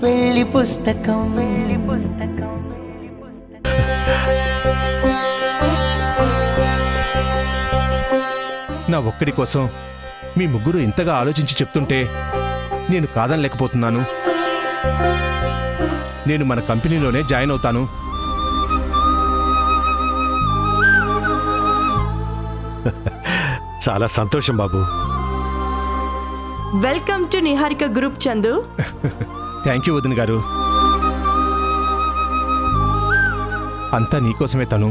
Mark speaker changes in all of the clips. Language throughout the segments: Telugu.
Speaker 1: పెళ్లి పుస్తకం
Speaker 2: నా ఒక్కడి కోసం మీ ముగ్గురు ఇంతగా ఆలోచించి చెప్తుంటే నేను కాదనలేకపోతున్నాను. నేను మన కంపెనీలోనే జాయిన్ అవుతాను.
Speaker 3: చాలా సంతోషం బాబు.
Speaker 4: Welcome to Niharika group Chandu.
Speaker 2: Thank you వదిన గారు. అంతా నీకోసమే తను.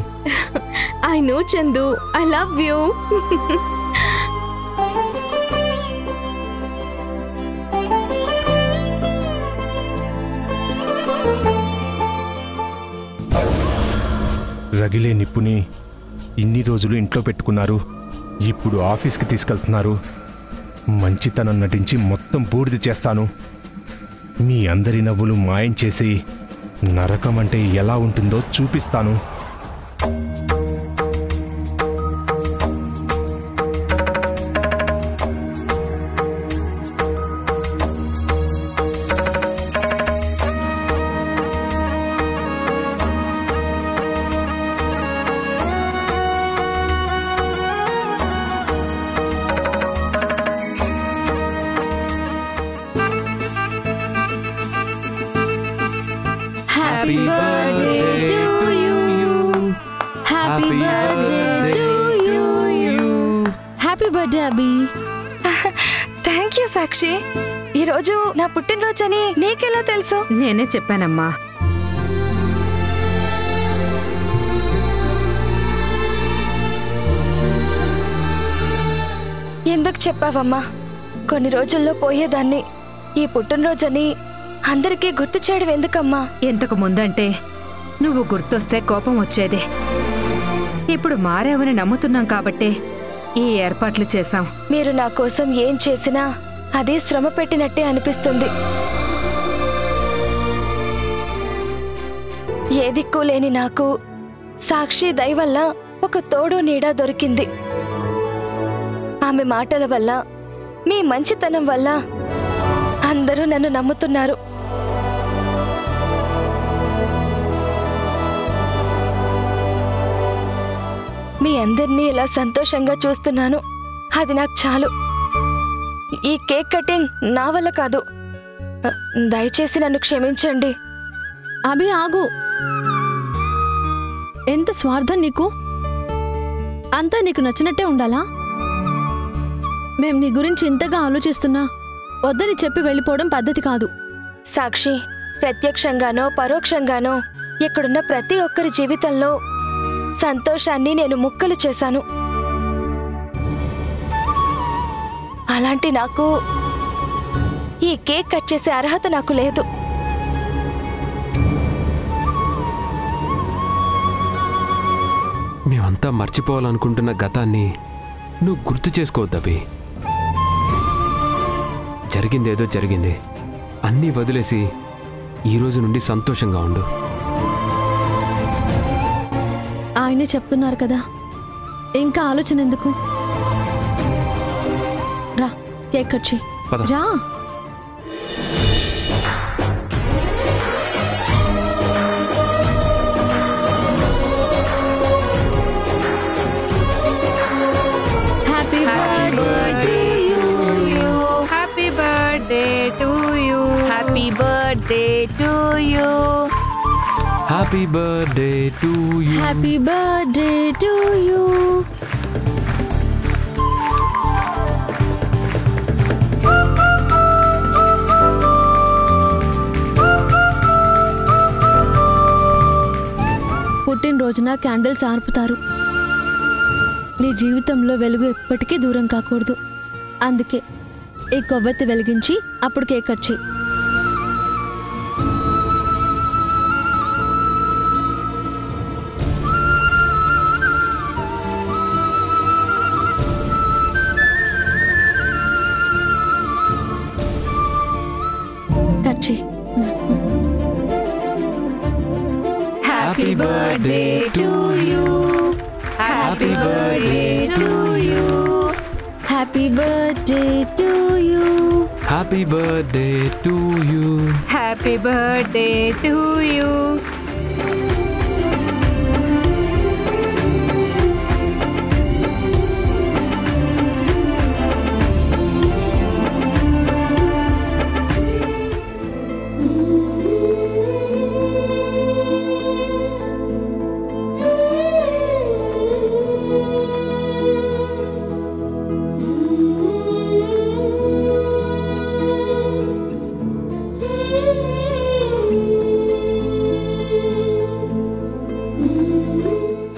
Speaker 5: I know Chandu, I love you.
Speaker 2: రగిలే నిప్పుని ఇన్ని రోజులు ఇంట్లో పెట్టుకున్నారు, ఇప్పుడు ఆఫీస్కి తీసుకెళ్తున్నారు. మంచితనం నటించి మొత్తం బూడిద చేస్తాను. మీ అందరి నవ్వులు మాయం చేసి నరకం అంటే ఎలా ఉంటుందో చూపిస్తాను.
Speaker 5: Happy birthday to you. Happy birthday to you. Happy birthday Abhi.
Speaker 6: Thank you Sakshi. ఈరోజు నా పుట్టినరోజని నీకెలా తెలుసు?
Speaker 5: నేనే చెప్పానమ్మా.
Speaker 6: ఎందుకు చెప్పావమ్మా? కొన్ని రోజుల్లో పోయేదాన్ని. ఈ పుట్టినరోజని అందరికీ గుర్తు చేయడం ఎందుకమ్మా?
Speaker 5: ఇంతకు ముందంటే నువ్వు గుర్తొస్తే కోపం వచ్చేదే. ఇప్పుడు మారావని నమ్ముతున్నాం కాబట్టే ఈ ఏర్పాట్లు చేశాం.
Speaker 6: మీరు నా కోసం ఏం చేసినా అదే శ్రమ పెట్టినట్టే అనిపిస్తుంది. ఏ దిక్కు లేని నాకు సాక్షి దయ వల్ల ఒక తోడు నీడ దొరికింది. ఆమె మాటల వల్ల, మీ మంచితనం వల్ల అందరూ నన్ను నమ్ముతున్నారు. మీ అందరినీ ఇలా సంతోషంగా చూస్తున్నాను, అది నాకు చాలు. ఈ కేక్ కటింగ్ నా వల్ల కాదు. దయచేసి నన్ను క్షమించండి.
Speaker 7: అభి ఆగు. ఎంత స్వార్థం నీకు! అంతా నీకు నచ్చినట్టే ఉండాలా? మేం నీ గురించి ఇంతగా ఆలోచిస్తున్నా వద్దని చెప్పి వెళ్ళిపోవడం పద్ధతి కాదు.
Speaker 6: సాక్షి, ప్రత్యక్షంగానో పరోక్షంగానో ఇక్కడున్న ప్రతి ఒక్కరి జీవితంలో సంతోషాన్ని నేను ముక్కలు చేశాను. అలాంటి నాకు ఈ కేక్ కట్ చేసే అర్హత నాకు లేదు.
Speaker 8: మేమంతా మర్చిపోవాలనుకుంటున్న గతాన్ని నువ్వు గుర్తు చేసుకోవద్దబి. జరిగిందేదో జరిగింది, అన్నీ వదిలేసి ఈరోజు నుండి సంతోషంగా ఉండు.
Speaker 7: ఆయనే చెప్తున్నారు కదా, ఇంకా ఆలోచన ఎందుకు? రా, కేక్ కట్ చెయ్యి. రా.
Speaker 5: Happy birthday to you. Happy birthday to you. Happy birthday to you.
Speaker 8: Happy birthday to you.
Speaker 7: Happy birthday to you. పుట్టినరోజున క్యాండిల్స్ ఆర్పుతారు. నీ జీవితంలో వెలుగు ఎప్పటికీ దూరం కాకూడదు. అందుకే ఈ కొవ్వొత్తి వెలిగించి అప్పుడు కేక్ కట్ చెయ్యి.
Speaker 5: Happy birthday to you. Happy birthday to you.
Speaker 7: Happy birthday to you.
Speaker 8: Happy birthday to you.
Speaker 5: Happy birthday to you.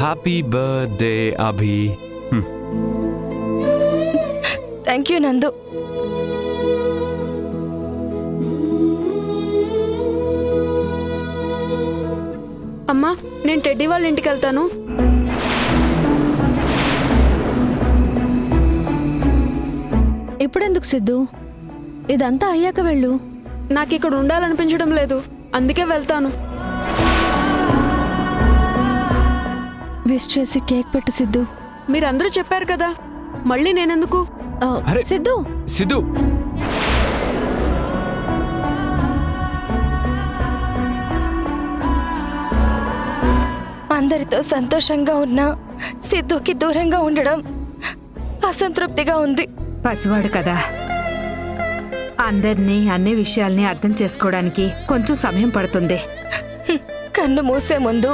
Speaker 8: Happy birthday Abhi.
Speaker 6: Thank you నందు.
Speaker 4: అమ్మా, నేను టెడ్డీ వాళ్ళ ఇంటికి వెళ్తాను.
Speaker 7: ఇప్పుడెందుకు సిద్ధు? ఇదంతా అయ్యాక వెళ్ళు.
Speaker 4: నాకు ఇక్కడ ఉండాలనిపించడం లేదు, అందుకే వెళ్తాను.
Speaker 7: విష్ చేసి కేక్ పెట్టు సిద్ధు.
Speaker 4: మీరందరూ చెప్పారు కదా, మళ్ళీ నేనెందుకు?
Speaker 8: అరే
Speaker 7: సిద్ధు,
Speaker 8: సిద్ధు,
Speaker 6: అందరితో సంతోషంగా ఉన్న సిద్ధుకి దూరంగా ఉండడం అసంతృప్తిగా ఉంది.
Speaker 5: పసివాడు కదా, అందరినీ అన్ని విషయాల్ని అర్థం చేసుకోవడానికి కొంచెం సమయం పడుతుంది.
Speaker 6: కన్ను మూసే ముందు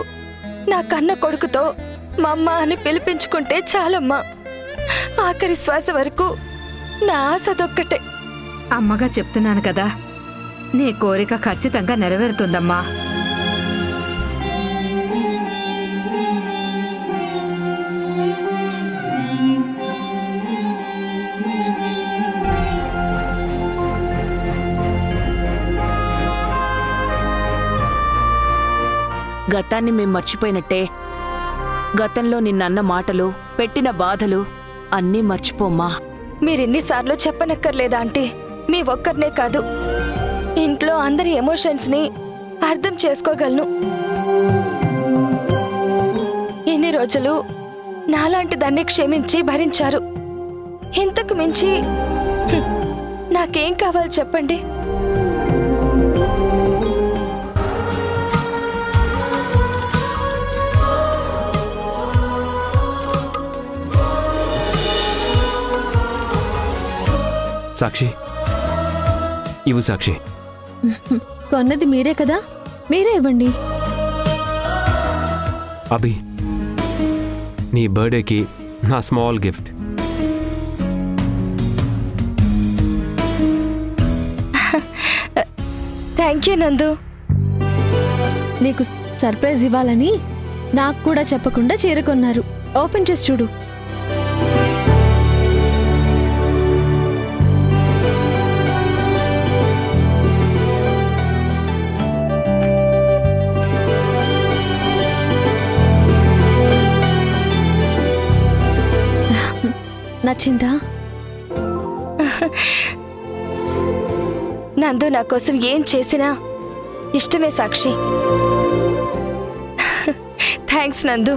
Speaker 6: నా కన్న కొడుకుతో మా అమ్మ అని పిలిపించుకుంటే చాలమ్మా. ఆఖరి శ్వాస వరకు నా ఆశ అదొక్కటే.
Speaker 5: అమ్మగా చెప్తున్నాను కదా, నీ కోరిక ఖచ్చితంగా నెరవేరుతుందమ్మా.
Speaker 1: గతాన్ని మేం మర్చిపోయినట్టే గతంలో నిన్నన్న మాటలు, పెట్టిన బాధలు అన్నీ మర్చిపోమ్మా.
Speaker 6: మీరెన్నిసార్లు చెప్పనక్కర్లేదా అంటే మీ ఒక్కరినే కాదు, ఇంట్లో అందరి ఎమోషన్స్ ని అర్థం చేసుకోగలను. ఇన్ని రోజులు నాలాంటి దాన్ని క్షమించి భరించారు. ఇంతకు మించి నాకేం కావాలి చెప్పండి?
Speaker 8: సాక్షి, ఇవ్వు సాక్షి.
Speaker 7: కొన్నది మీరే కదా, మీరే ఇవ్వండి.
Speaker 8: అభి, నీ బర్త్డేకి నా స్మాల్ గిఫ్ట్.
Speaker 6: థ్యాంక్ యూ నందు.
Speaker 7: నీకు సర్ప్రైజ్ ఇవ్వాలని నాకు కూడా చెప్పకుండా చీర కొన్నారు. ఓపెన్ చేసి చూడు. నచ్చిందా?
Speaker 6: నందు నా కోసం ఏం చేసినా ఇష్టమే సాక్షి. థ్యాంక్స్ నందు.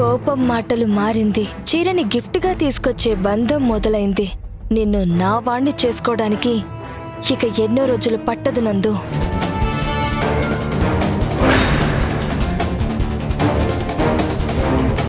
Speaker 6: కోపం మాటలు మారింది, చీరని గిఫ్ట్గా తీసుకొచ్చే బంధం మొదలైంది. నిన్ను నా వాణ్ణి చేసుకోవడానికి ఇక ఎన్నో రోజులు పట్టదు నందు.